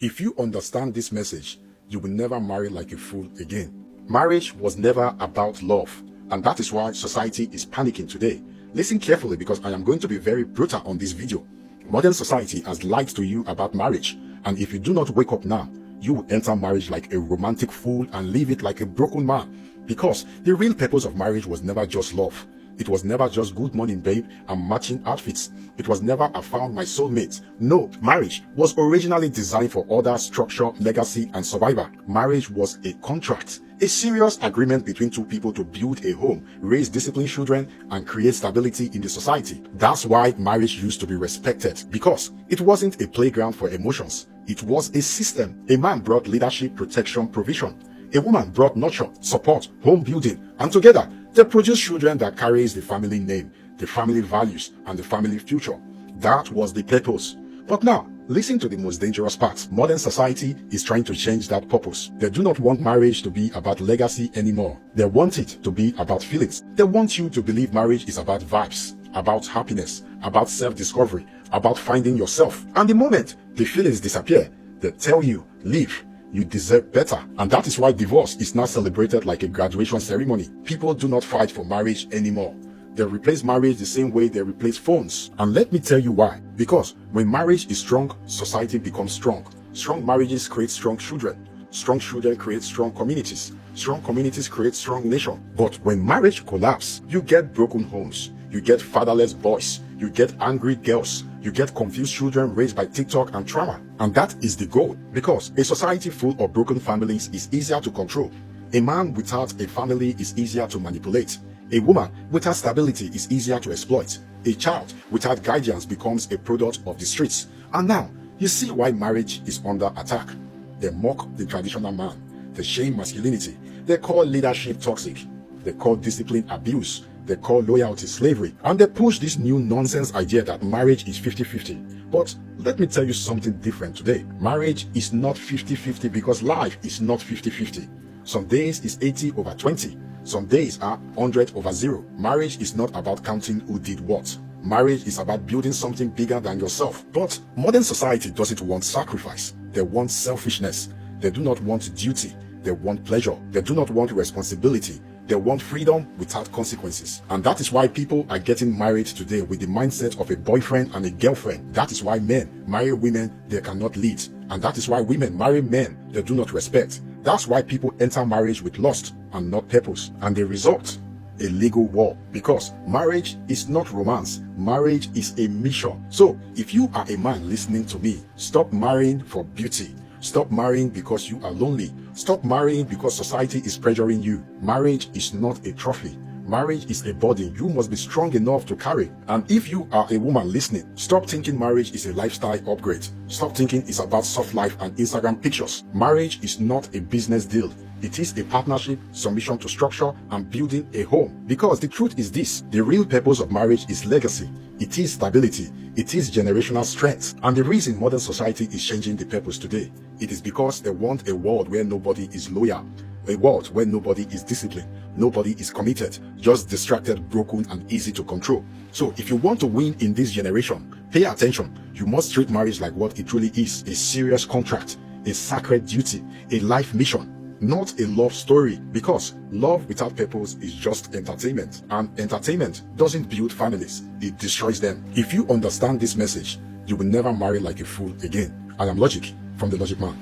If you understand this message, you will never marry like a fool again. Marriage was never about love, and that is why society is panicking today. Listen carefully, because I am going to be very brutal on this video. Modern society has lied to you about marriage, and if you do not wake up now, you will enter marriage like a romantic fool and leave it like a broken man. Because the real purpose of marriage was never just love. It was never just good morning babe and matching outfits. It was never I found my soulmate. No, marriage was originally designed for order, structure, legacy, and survival. Marriage was a contract, a serious agreement between two people to build a home, raise disciplined children, and create stability in the society. That's why marriage used to be respected, because it wasn't a playground for emotions. It was a system. A man brought leadership, protection, provision. A woman brought nurture, support, home building, and together they produced children that carries the family name, the family values, and the family future. That was the purpose. But now, listen to the most dangerous part. Modern society is trying to change that purpose. They do not want marriage to be about legacy anymore. They want it to be about feelings. They want you to believe marriage is about vibes, about happiness, about self-discovery, about finding yourself. And the moment the feelings disappear, they tell you, leave. You deserve better. And that is why divorce is now celebrated like a graduation ceremony. People do not fight for marriage anymore. They replace marriage the same way they replace phones. And let me tell you why. Because when marriage is strong, society becomes strong. Strong marriages create strong children. Strong children create strong communities. Strong communities create strong nation. But when marriage collapses, you get broken homes. You get fatherless boys. You get angry girls. You get confused children raised by TikTok and trauma. And that is the goal, because a society full of broken families is easier to control. A man without a family is easier to manipulate. A woman without stability is easier to exploit. A child without guidance becomes a product of the streets. And now, you see why marriage is under attack. They mock the traditional man. They shame masculinity. They call leadership toxic. They call discipline abuse. They call loyalty slavery. And they push this new nonsense idea that marriage is 50-50. But let me tell you something different today. Marriage is not 50-50 because life is not 50-50. Some days is 80/20. Some days are 100/0. Marriage is not about counting who did what. Marriage is about building something bigger than yourself. But modern society doesn't want sacrifice. They want selfishness. They do not want duty. They want pleasure. They do not want responsibility. They want freedom without consequences. And that is why people are getting married today with the mindset of a boyfriend and a girlfriend. That is why men marry women they cannot lead. And that is why women marry men they do not respect. That's why people enter marriage with lust and not purpose. And the result, a legal war. Because marriage is not romance. Marriage is a mission. So if you are a man listening to me, stop marrying for beauty. Stop marrying because you are lonely. Stop marrying because society is pressuring you. Marriage is not a trophy. Marriage is a burden you must be strong enough to carry. And if you are a woman listening, stop thinking marriage is a lifestyle upgrade. Stop thinking it's about soft life and Instagram pictures. Marriage is not a business deal. It is a partnership, submission to structure, and building a home. Because the truth is this, the real purpose of marriage is legacy. It is stability. It is generational strength. And the reason modern society is changing the purpose today, it is because they want a world where nobody is loyal. A world where nobody is disciplined, nobody is committed, just distracted, broken, and easy to control. So if you want to win in this generation, pay attention. You must treat marriage like what it truly is, a serious contract, a sacred duty, a life mission. Not a love story, because love without purpose is just entertainment, and entertainment doesn't build families, it destroys them. If you understand this message, you will never marry like a fool again. I am Logic from The Logic Man.